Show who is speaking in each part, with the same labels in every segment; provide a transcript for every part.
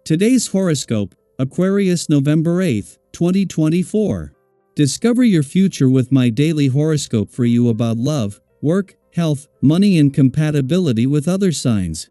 Speaker 1: Today's horoscope, Aquarius November 8th, 2024. Discover your future with my daily horoscope for you about love, work, health, money and compatibility with other signs.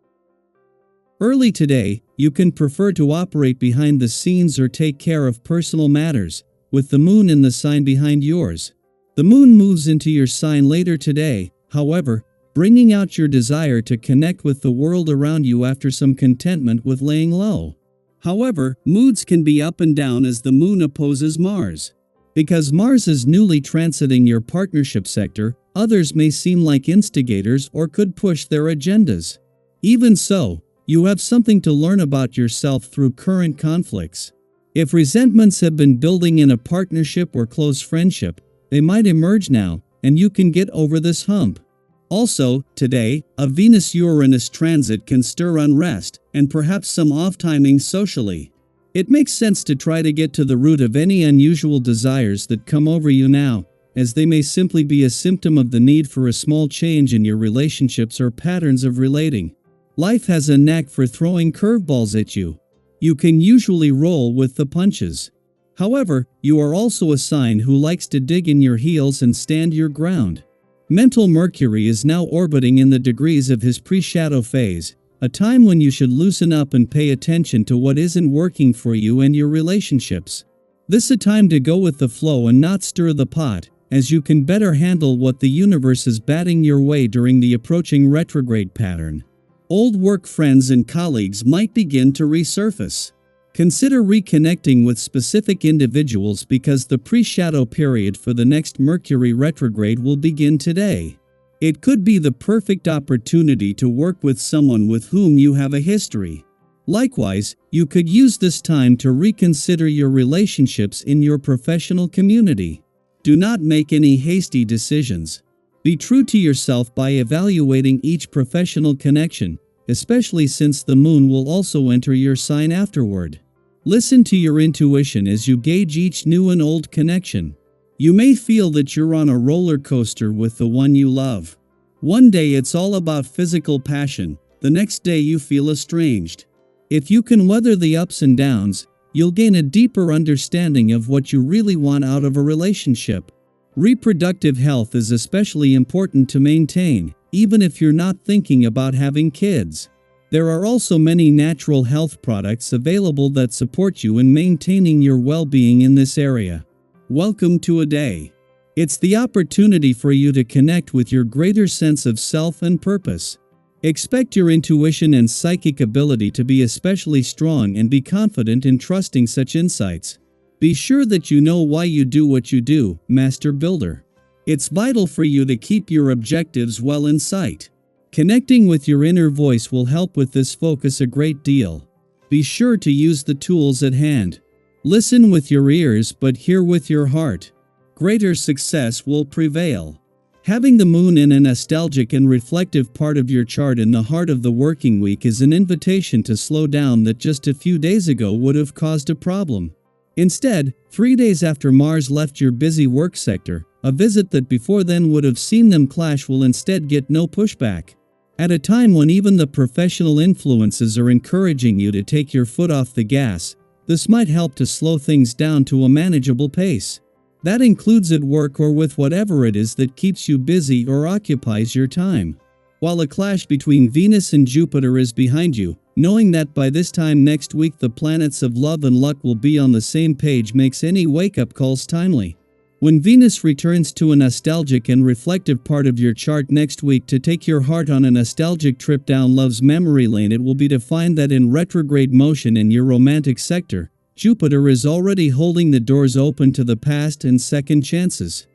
Speaker 1: Early today, you can prefer to operate behind the scenes or take care of personal matters, with the moon in the sign behind yours. The moon moves into your sign later today, however, bringing out your desire to connect with the world around you after some contentment with laying low. However, moods can be up and down as the moon opposes Mars. Because Mars is newly transiting your partnership sector, others may seem like instigators or could push their agendas. Even so, you have something to learn about yourself through current conflicts. If resentments have been building in a partnership or close friendship, they might emerge now, and you can get over this hump. Also, today, a Venus-Uranus transit can stir unrest, and perhaps some off-timing socially. It makes sense to try to get to the root of any unusual desires that come over you now, as they may simply be a symptom of the need for a small change in your relationships or patterns of relating. Life has a knack for throwing curveballs at you. You can usually roll with the punches. However, you are also a sign who likes to dig in your heels and stand your ground. Mental Mercury is now orbiting in the degrees of his pre-shadow phase, a time when you should loosen up and pay attention to what isn't working for you and your relationships. This is a time to go with the flow and not stir the pot, as you can better handle what the universe is batting your way during the approaching retrograde pattern. Old work friends and colleagues might begin to resurface. Consider reconnecting with specific individuals because the pre-shadow period for the next Mercury retrograde will begin today. It could be the perfect opportunity to work with someone with whom you have a history. Likewise, you could use this time to reconsider your relationships in your professional community. Do not make any hasty decisions. Be true to yourself by evaluating each professional connection, especially since the moon will also enter your sign afterward. Listen to your intuition as you gauge each new and old connection. You may feel that you're on a roller coaster with the one you love. One day it's all about physical passion, the next day you feel estranged. If you can weather the ups and downs, you'll gain a deeper understanding of what you really want out of a relationship. Reproductive health is especially important to maintain, even if you're not thinking about having kids. There are also many natural health products available that support you in maintaining your well-being in this area. Welcome to a day. It's the opportunity for you to connect with your greater sense of self and purpose. Expect your intuition and psychic ability to be especially strong and be confident in trusting such insights. Be sure that you know why you do what you do, Master Builder. It's vital for you to keep your objectives well in sight. Connecting with your inner voice will help with this focus a great deal. Be sure to use the tools at hand. Listen with your ears but hear with your heart. Greater success will prevail. Having the moon in a nostalgic and reflective part of your chart in the heart of the working week is an invitation to slow down that just a few days ago would have caused a problem. Instead, 3 days after Mars left your busy work sector, a visit that before then would have seen them clash will instead get no pushback. At a time when even the professional influences are encouraging you to take your foot off the gas, this might help to slow things down to a manageable pace. That includes at work or with whatever it is that keeps you busy or occupies your time. While a clash between Venus and Jupiter is behind you, knowing that by this time next week the planets of love and luck will be on the same page makes any wake-up calls timely. When Venus returns to a nostalgic and reflective part of your chart next week to take your heart on a nostalgic trip down love's memory lane, it will be to find that in retrograde motion in your romantic sector, Jupiter is already holding the doors open to the past and second chances.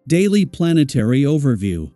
Speaker 1: Daily Planetary Overview.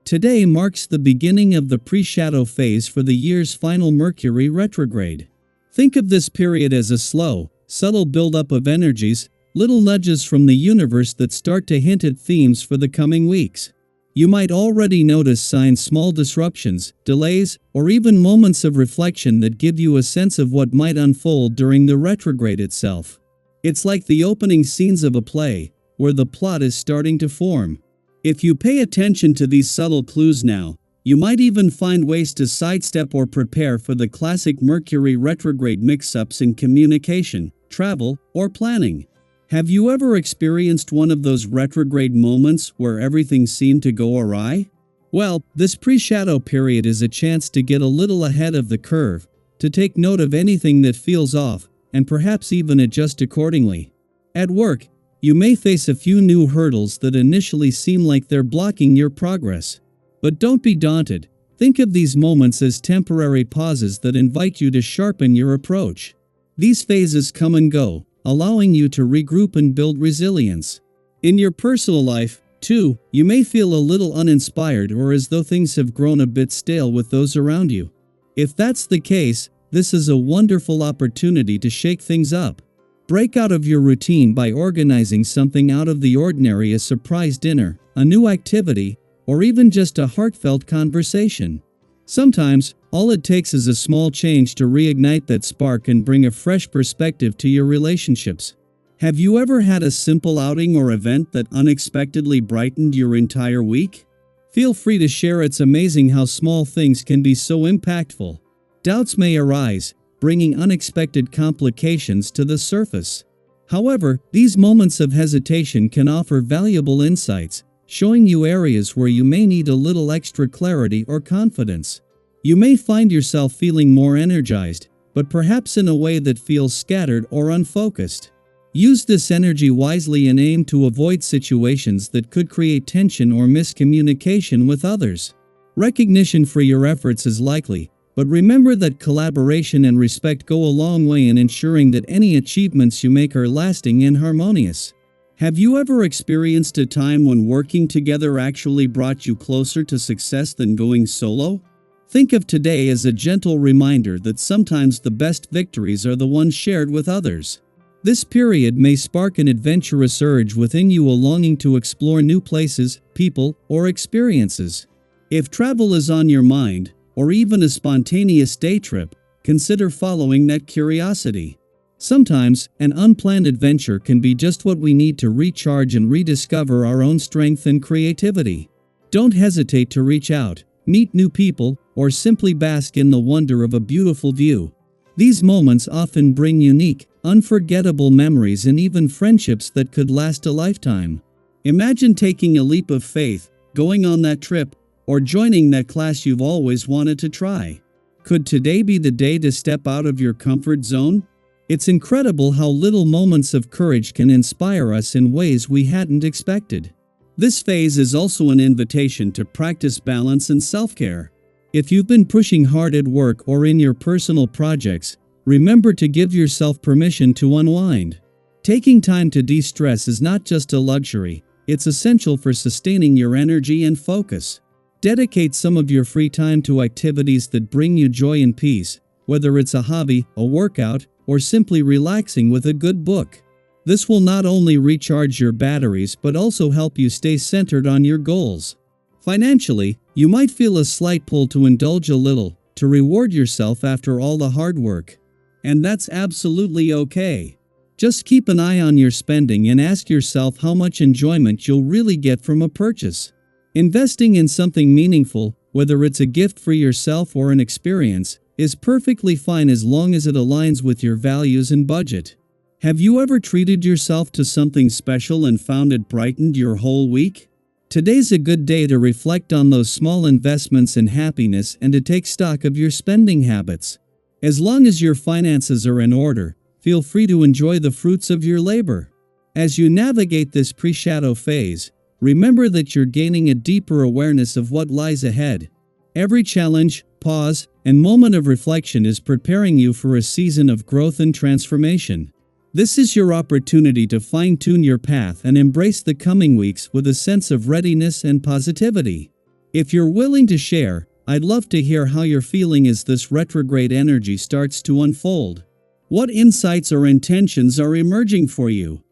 Speaker 1: Today marks the beginning of the pre-shadow phase for the year's final Mercury retrograde. Think of this period as a slow, subtle buildup of energies, little nudges from the universe that start to hint at themes for the coming weeks. You might already notice small disruptions, delays, or even moments of reflection that give you a sense of what might unfold during the retrograde itself. It's like the opening scenes of a play, where the plot is starting to form. If you pay attention to these subtle clues now, You might even find ways to sidestep or prepare for the classic Mercury retrograde mix-ups in communication, travel, or planning. Have you ever experienced one of those retrograde moments where everything seemed to go awry? Well, this pre-shadow period is a chance to get a little ahead of the curve, to take note of anything that feels off, and perhaps even adjust accordingly. At work, you may face a few new hurdles that initially seem like they're blocking your progress. But don't be daunted. Think of these moments as temporary pauses that invite you to sharpen your approach. These phases come and go, allowing you to regroup and build resilience. In your personal life, too, you may feel a little uninspired or as though things have grown a bit stale with those around you. If that's the case, this is a wonderful opportunity to shake things up. Break out of your routine by organizing something out of the ordinary, a surprise dinner, a new activity, or even just a heartfelt conversation. Sometimes, all it takes is a small change to reignite that spark and bring a fresh perspective to your relationships. Have you ever had a simple outing or event that unexpectedly brightened your entire week? Feel free to share. It's amazing how small things can be so impactful. Doubts may arise, bringing unexpected complications to the surface. However, these moments of hesitation can offer valuable insights, showing you areas where you may need a little extra clarity or confidence. You may find yourself feeling more energized, but perhaps in a way that feels scattered or unfocused. Use this energy wisely and aim to avoid situations that could create tension or miscommunication with others. Recognition for your efforts is likely, but remember that collaboration and respect go a long way in ensuring that any achievements you make are lasting and harmonious. Have you ever experienced a time when working together actually brought you closer to success than going solo? Think of today as a gentle reminder that sometimes the best victories are the ones shared with others. This period may spark an adventurous urge within you, a longing to explore new places, people, or experiences. If travel is on your mind, or even a spontaneous day trip, consider following that curiosity. Sometimes, an unplanned adventure can be just what we need to recharge and rediscover our own strength and creativity. Don't hesitate to reach out, meet new people, or simply bask in the wonder of a beautiful view. These moments often bring unique, unforgettable memories and even friendships that could last a lifetime. Imagine taking a leap of faith, going on that trip, or joining that class you've always wanted to try. Could today be the day to step out of your comfort zone? It's incredible how little moments of courage can inspire us in ways we hadn't expected. This phase is also an invitation to practice balance and self-care. If you've been pushing hard at work or in your personal projects, remember to give yourself permission to unwind. Taking time to de-stress is not just a luxury, it's essential for sustaining your energy and focus. Dedicate some of your free time to activities that bring you joy and peace, whether it's a hobby, a workout, or simply relaxing with a good book. This will not only recharge your batteries but also help you stay centered on your goals. Financially, you might feel a slight pull to indulge a little, to reward yourself after all the hard work. And that's absolutely okay. Just keep an eye on your spending and ask yourself how much enjoyment you'll really get from a purchase. Investing in something meaningful, whether it's a gift for yourself or an experience, is perfectly fine as long as it aligns with your values and budget. Have you ever treated yourself to something special and found it brightened your whole week? Today's a good day to reflect on those small investments in happiness and to take stock of your spending habits. As long as your finances are in order, feel free to enjoy the fruits of your labor. As you navigate this pre-shadow phase, remember that you're gaining a deeper awareness of what lies ahead. Every challenge, pause, and moment of reflection is preparing you for a season of growth and transformation. This is your opportunity to fine-tune your path and embrace the coming weeks with a sense of readiness and positivity. If you're willing to share, I'd love to hear how you're feeling as this retrograde energy starts to unfold. What insights or intentions are emerging for you?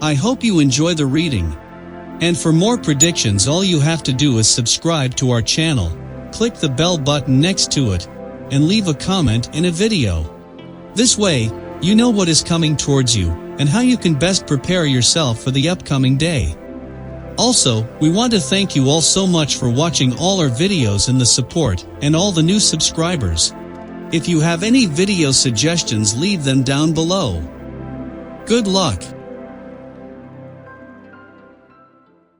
Speaker 1: I hope you enjoy the reading. And for more predictions, all you have to do is subscribe to our channel, click the bell button next to it, and leave a comment in a video. This way, you know what is coming towards you and how you can best prepare yourself for the upcoming day. Also, we want to thank you all so much for watching all our videos and the support, and all the new subscribers. If you have any video suggestions, leave them down below. Good luck!